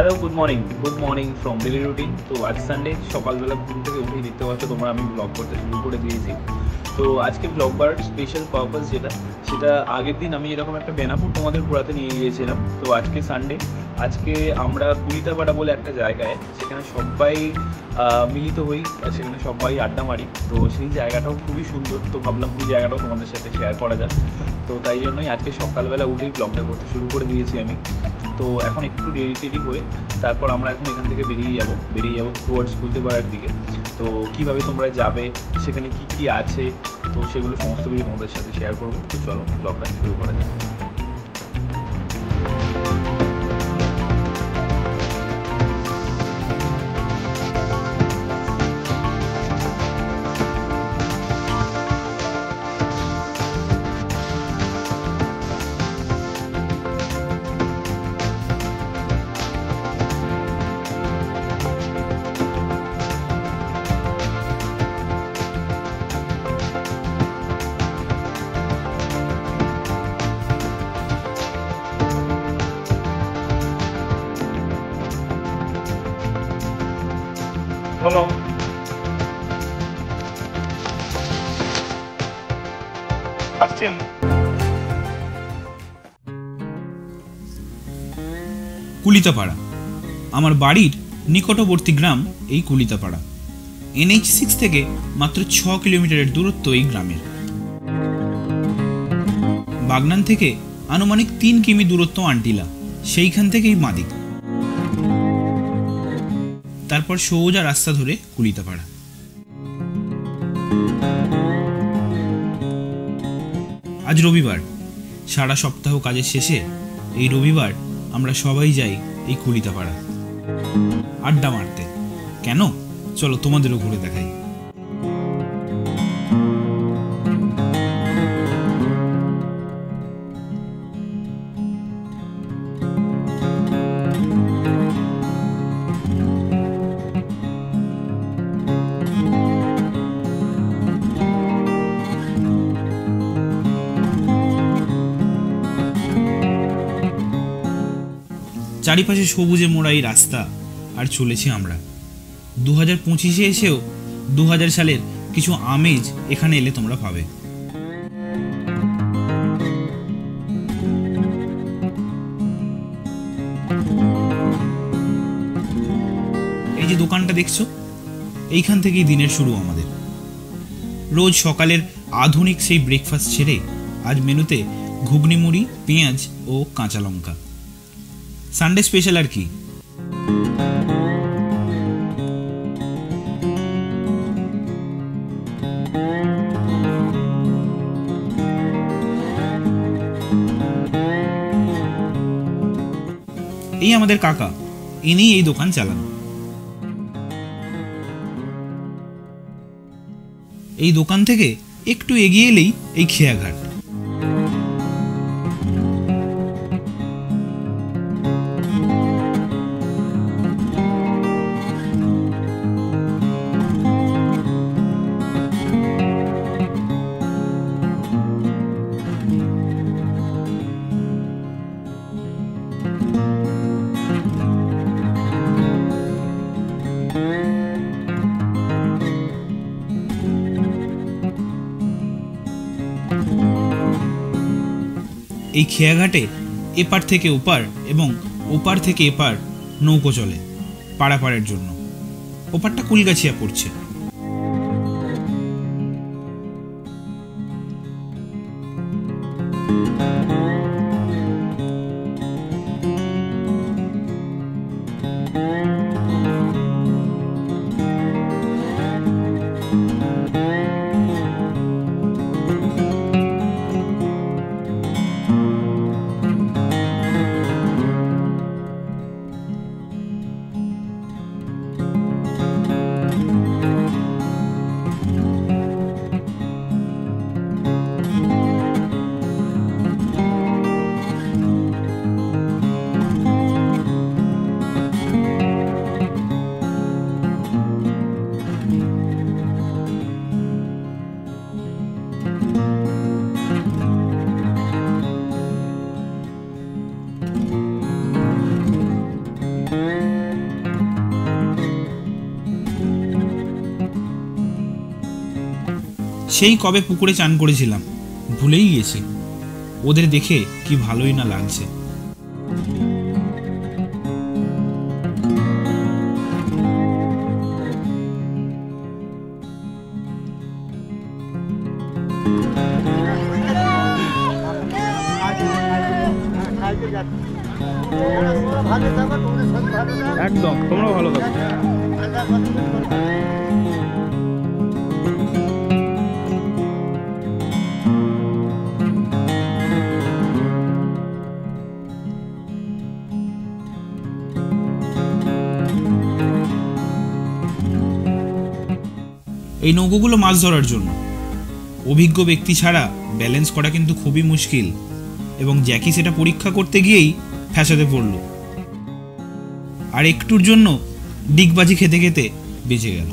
Hello, good morning from daily routine. তো আজ Sunday, সকালবেলা ঘুম থেকে উঠেই দেখতে পাচ্ছ তোমরা আমি ব্লগ করতে শুরু করে দিয়েছি। তো আজকে ব্লগ করার স্পেশাল পারপাস সেটা আগের দিন আমি এরকম একটা বেনাপুর তোমাদের ঘোরাতে নিয়ে গিয়েছিলাম। তো আজকে সানডে, আজকে আমরা কুলিতাপাড়া বলে একটা জায়গায়, সেখানে সবাই মিলিত হই, সেখানে সবাই আড্ডা মারি। তো সেই জায়গাটাও খুবই সুন্দর, তো ভাবলাম ওই জায়গাটাও তোমাদের সাথে শেয়ার করা যায়। তো তাই জন্যই আজকে সকালবেলা উঠেই ব্লগটা করতে শুরু করে দিয়েছি আমি। তো এখন একটু দেরি হয়ে তারপর আমরা এখন এখান থেকে বেরিয়ে যাবো টুয়ার্ডস কুলিতাপাড়ার দিকে। তো কীভাবে তোমরা যাবে, সেখানে কি কি আছে, তো সেগুলো সমস্ত কিছু তোমাদের সাথে শেয়ার করবো। তো চলো ব্লগটা শুরু করা যাক। হলো আসছেন। কুলিতাপাড়া আমার বাড়ির নিকটবর্তী গ্রাম। এই কুলিতাপাড়া NH6 থেকে মাত্র 6 কিলোমিটারের দূরত্ব এই গ্রামের। বাগনান থেকে আনুমানিক 3 কিমি দূরত্ব আন্টিলা, সেইখান থেকেই বাঁদিক, তারপর সোজা রাস্তা ধরে কুলিতাপাড়া। আজ রবিবার, সারা সপ্তাহ কাজের শেষে এই রবিবার আমরা সবাই যাই এই কুলিতাপাড়া আড্ডা মারতে। কেন, চলো তোমাদেরও ঘুরে দেখাই। চারিপাশে সবুজে মোড়া এই রাস্তা, আর চলেছি আমরা 2025-এ এসেও 2000 সালের কিছু আমেজ এখানে এলে তোমরা পাবে। এই যে দোকানটা দেখছো, এইখান থেকেই দিনের শুরু আমাদের। রোজ সকালের আধুনিক সেই ব্রেকফাস্ট ছেড়ে আজ মেনুতে ঘুগনি মুড়ি, পেঁয়াজ ও কাঁচা লঙ্কা। সানডে স্পেশাল আর কি। এই আমাদের কাকা, ইনি এই দোকান চালান। এই দোকান থেকে একটু এগিয়ে এলেই এই খেয়াঘাট। এই খেয়াঘাটে এপার থেকে ওপার এবং ওপার থেকে এপার নৌকো চলে পারাপারের জন্য। ওপারটা কুলগাছিয়া পড়ছে। সেই কবে পুকুরে চান করেছিলাম, ভুলেই গেছি। ওদের দেখে কি ভালোই না লাগছে। একদম, তোমরা ভালো থাকো। এই নৌকোগুলো মাছ ধরার জন্য। অভিজ্ঞ ব্যক্তি ছাড়া ব্যালেন্স করা কিন্তু খুবই মুশকিল, এবং জ্যাকি সেটা পরীক্ষা করতে গিয়েই ফ্যাসাতে পড়ল, আর একটুর জন্য ডিগবাজি খেতে খেতে বেঁচে গেল।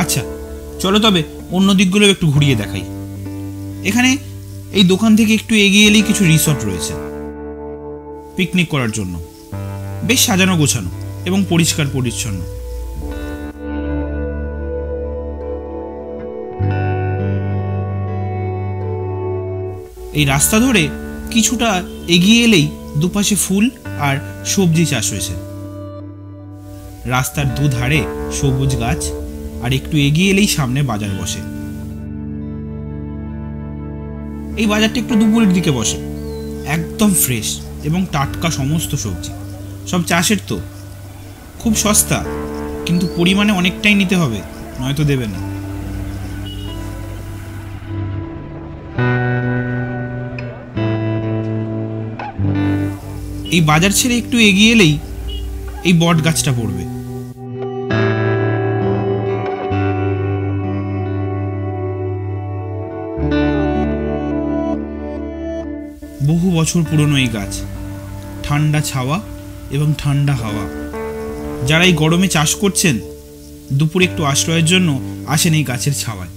আচ্ছা, চলো তবে অন্য দিকগুলো একটু ঘুরিয়ে দেখাই। এখানে এই দোকান থেকে একটু এগিয়ে এলেই কিছু রিসর্ট রয়েছে পিকনিক করার জন্য, বেশ সাজানো গোছানো এবং পরিষ্কার পরিচ্ছন্ন। এই রাস্তা ধরে কিছুটা এগিয়ে এলেই দুপাশে ফুল আর সবজি চাষ হয়েছে। রাস্তার দুধারে সবুজ গাছ, আর একটু এগিয়ে এলেই সামনে বাজার বসে। এই বাজারটা একটু দুপুরের দিকে বসে, একদম ফ্রেশ এবং টাটকা সমস্ত সবজি, সব চাষের তো। খুব সস্তা, কিন্তু পরিমাণে অনেকটাই নিতে হবে, নয়তো দেবে না। এই বাজার ছেড়ে একটু এগিয়ে এলেই এই বট গাছটা পড়বে। বহু বছর পুরনো এই গাছ, ঠান্ডা ছাওয়া এবং ঠান্ডা হাওয়া। যারা এই গরমে চাষ করছেন, দুপুরে একটু আশ্রয়ের জন্য আসেন এই গাছের ছাওয়ায়।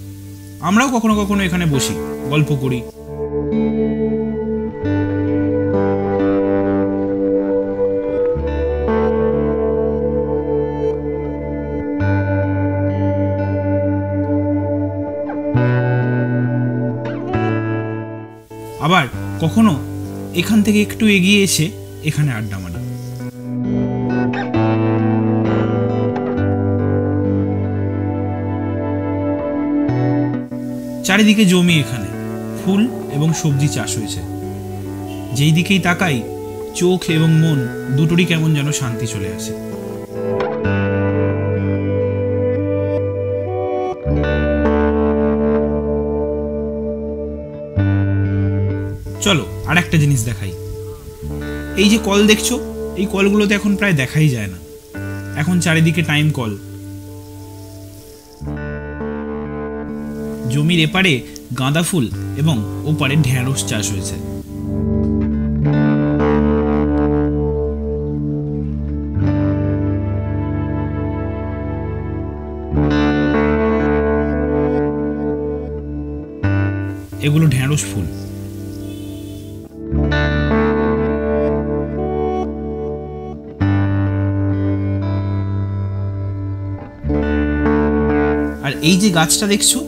আমরাও কখনো কখনো এখানে বসি, গল্প করি। আবার কখনো এখান থেকে একটু এগিয়ে এসে এখানে আড্ডা মারি। চারিদিকে জমি, এখানে ফুল এবং সবজি চাষ হয়েছে। যেই দিকেই তাকাই, চোখ এবং মন দুটোরই কেমন যেন শান্তি চলে আসে। চলো আর একটা জিনিস দেখাই। এই যে কল দেখছো, এই কলগুলোতে এখন প্রায় দেখাই যায় না, এখন চারিদিকে টাইম কল। জমির এপারে গাঁদা ফুল এবং ওপারে ঢেঁড়স চাষ হয়েছে। এগুলো ঢেঁড়স ফুল। আর এই যে গাছটা দেখছো,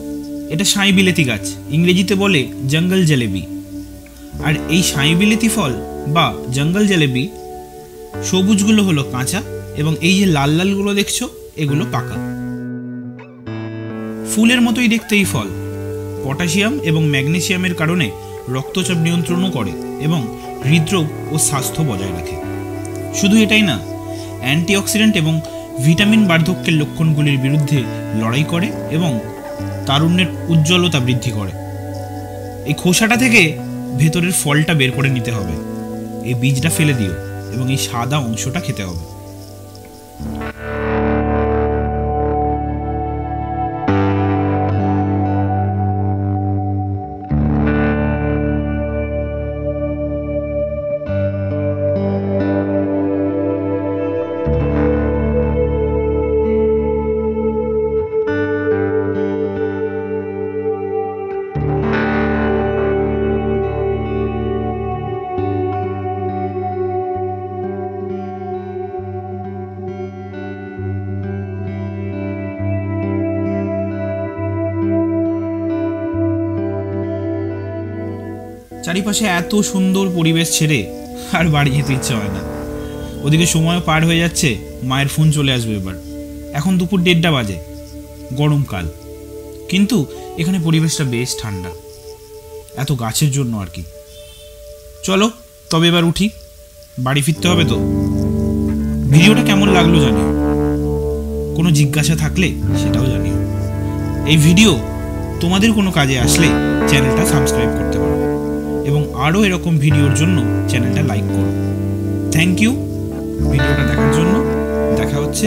এটা সাঁই বিলেতি গাছ, ইংরেজিতে বলে জঙ্গল জলেবি। আর এই সাঁই বিলেতি ফল বা জঙ্গল জলেবি, সবুজগুলো হলো কাঁচা এবং এই যে লাল লালগুলো দেখছো, এগুলো পাকা। ফুলের মতোই দেখতে এই ফল। পটাশিয়াম এবং ম্যাগনেসিয়ামের কারণে রক্তচাপ নিয়ন্ত্রণও করে এবং হৃদরোগ ও স্বাস্থ্য বজায় রাখে। শুধু এটাই না, অ্যান্টিঅক্সিডেন্ট এবং ভিটামিন বার্ধক্যের লক্ষণগুলির বিরুদ্ধে লড়াই করে এবং তারুণ্যের উজ্জ্বলতা বৃদ্ধি করে। এই খোসাটা থেকে ভেতরের ফলটা বের করে নিতে হবে, এই বীজটা ফেলে দিও এবং এই সাদা অংশটা খেতে হবে। চারিপাশে এত সুন্দর পরিবেশ ছেড়ে আর বাড়ি যেতে ইচ্ছে হয় না। ওদিকে সময়ও পার হয়ে যাচ্ছে, মায়ের ফোন চলে আসবে এবার। এখন দুপুর 1:30 বাজে, গরমকাল, কিন্তু এখানে পরিবেশটা বেশ ঠান্ডা, এত গাছের জন্য আর কি। চলো তবে এবার উঠি, বাড়ি ফিরতে হবে তো। ভিডিওটা কেমন লাগলো জানিও, কোনো জিজ্ঞাসা থাকলে সেটাও জানিও। এই ভিডিও তোমাদের কোনো কাজে আসলে চ্যানেলটা সাবস্ক্রাইব করতে পারো এবং আরও এরকম ভিডিওর জন্য চ্যানেলটা লাইক করো। থ্যাংক ইউ ভিডিওটা দেখার জন্য। দেখা হচ্ছে